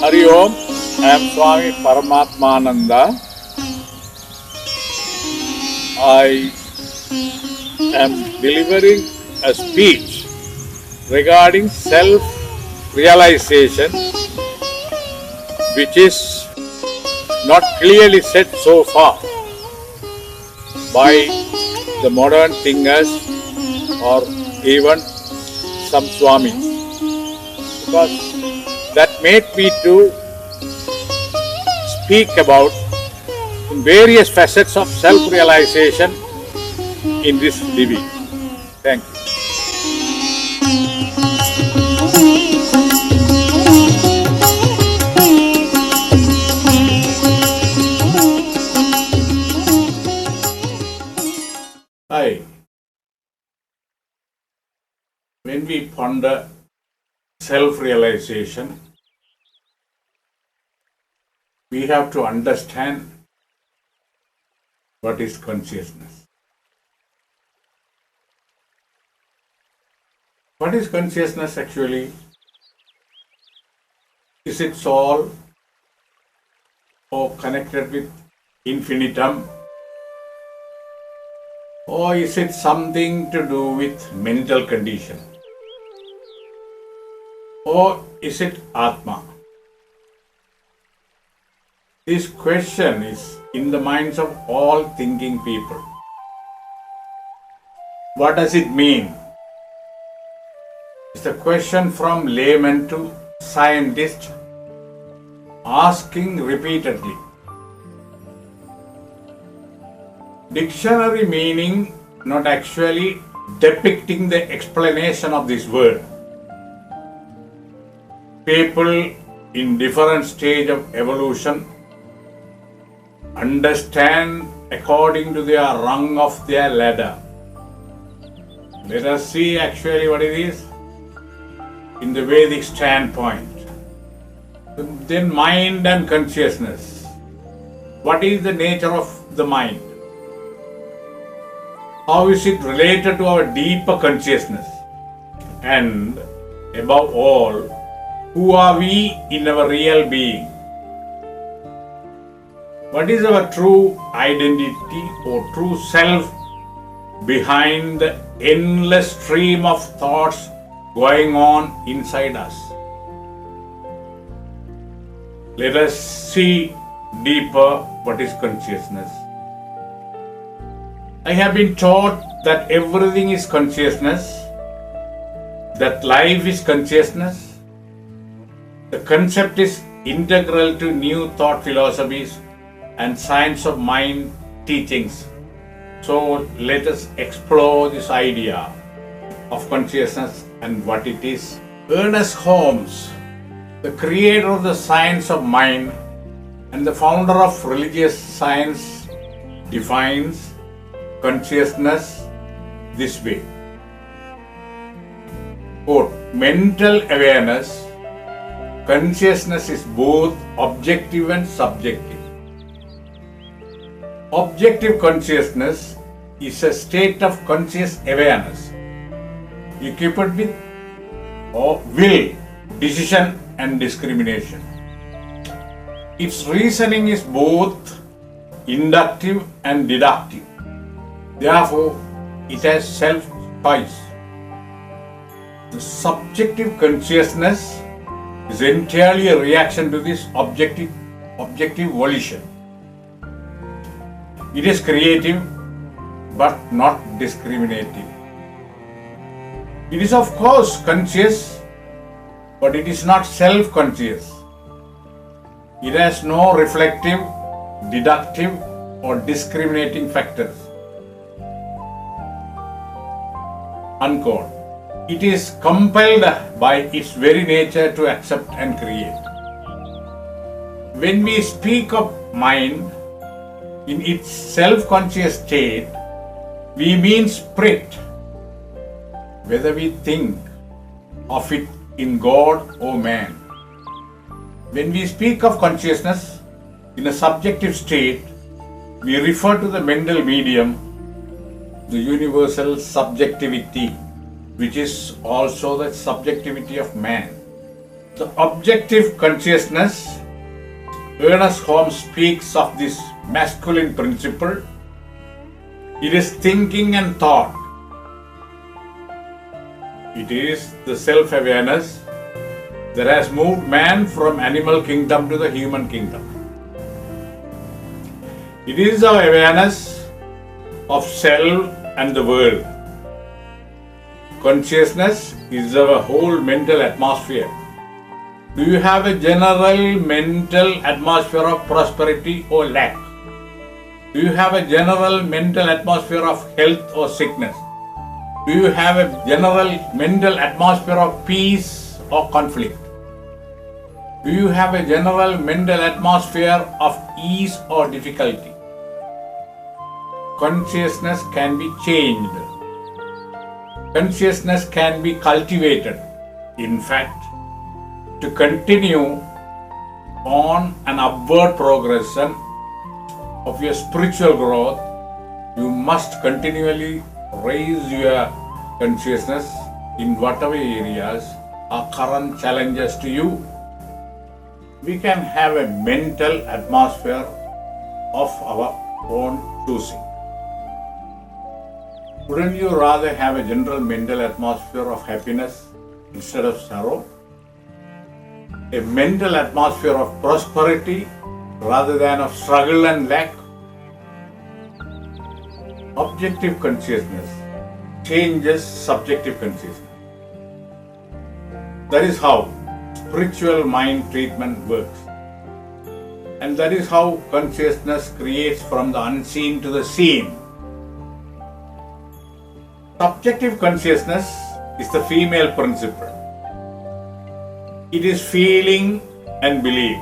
Hari Om, I am Swami Paramatmananda. I am delivering a speech regarding self-realization, which is not clearly said so far by the modern thinkers or even some Swamis, because that made me to speak about various facets of self-realization in this living. Thank you. Hi. When we ponder self-realization, we have to understand what is consciousness. What is consciousness actually? Is it soul or connected with infinitum? Or is it something to do with mental condition? Or is it Atma? This question is in the minds of all thinking people. What does it mean? It's a question from layman to scientist, asking repeatedly. Dictionary meaning not actually depicting the explanation of this word. People in different stage of evolution understand according to their rung of their ladder. Let us see actually what it is in the Vedic standpoint. Then mind and consciousness. What is the nature of the mind? How is it related to our deeper consciousness? And above all, who are we in our real being? What is our true identity or true self behind the endless stream of thoughts going on inside us? Let us see deeper what is consciousness. I have been taught that everything is consciousness, that life is consciousness. The concept is integral to new thought philosophies and science of mind teachings. So let us explore this idea of consciousness and what it is. Ernest Holmes, the creator of the science of mind and the founder of religious science, defines consciousness this way. Quote, mental awareness, consciousness is both objective and subjective. Objective consciousness is a state of conscious awareness equipped with will, decision and discrimination. Its reasoning is both inductive and deductive. Therefore, it has self-choice. The subjective consciousness is entirely a reaction to this objective volition. It is creative but not discriminative. It is of course conscious, but it is not self-conscious. It has no reflective, deductive or discriminating factors. Unquote. It is compelled by its very nature to accept and create. When we speak of mind in its self-conscious state, we mean spirit. whether we think of it in God or man. When we speak of consciousness in a subjective state, we refer to the mental medium, the universal subjectivity, which is also the subjectivity of man. The objective consciousness, Ernest Holmes speaks of this masculine principle. It is thinking and thought. It is the self-awareness that has moved man from animal kingdom to the human kingdom. It is our awareness of self and the world. Consciousness is our whole mental atmosphere. Do you have a general mental atmosphere of prosperity or lack? Do you have a general mental atmosphere of health or sickness? Do you have a general mental atmosphere of peace or conflict? Do you have a general mental atmosphere of ease or difficulty? Consciousness can be changed. Consciousness can be cultivated. In fact, to continue on an upward progression of your spiritual growth, you must continually raise your consciousness in whatever areas are current challenges to you. We can have a mental atmosphere of our own choosing. Wouldn't you rather have a general mental atmosphere of happiness instead of sorrow? A mental atmosphere of prosperity rather than of struggle and lack? Objective consciousness changes subjective consciousness. That is how spiritual mind treatment works. And that is how consciousness creates from the unseen to the seen. Subjective consciousness is the female principle. It is feeling and belief.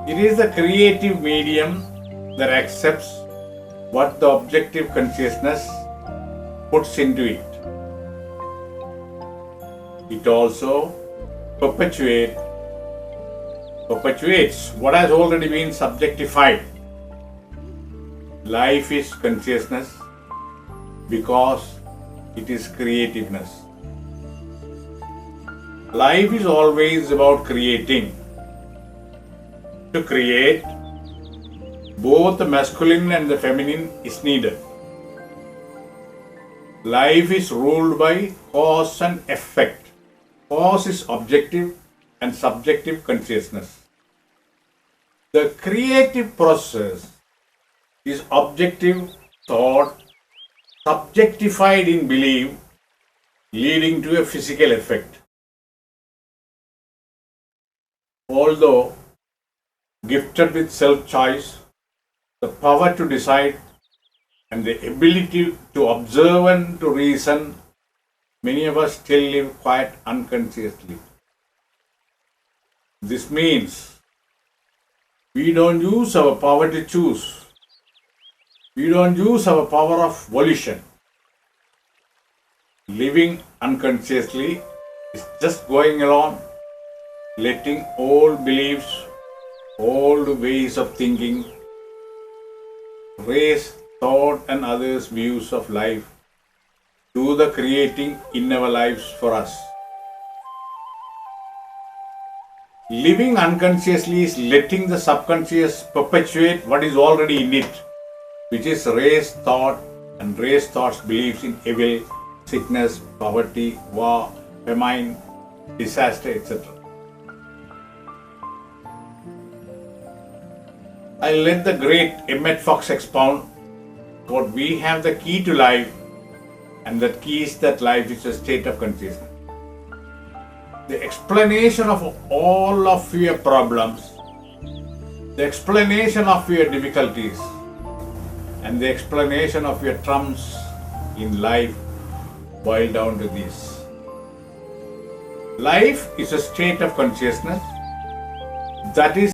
It is the creative medium that accepts what the objective consciousness puts into it. It also perpetuates what has already been subjectified. Life is consciousness because it is creativeness. Life is always about creating. To create, both the masculine and the feminine is needed. Life is ruled by cause and effect. Cause is objective and subjective consciousness. The creative process is objective thought subjectified in belief, leading to a physical effect. Although gifted with self-choice, the power to decide, and the ability to observe and to reason, many of us still live quite unconsciously. This means we don't use our power to choose. We don't use our power of volition. Living unconsciously is just going along, letting old beliefs, old ways of thinking, race thought and others' views of life, do the creating in our lives for us. Living unconsciously is letting the subconscious perpetuate what is already in it, which is race thought and race thought's beliefs in evil, sickness, poverty, war, famine, disaster, etc. I let the great Emmett Fox expound what we have the key to life, and that key is that life is a state of consciousness. The explanation of all of your problems, the explanation of your difficulties, and the explanation of your trumps in life boil down to this. Life is a state of consciousness that is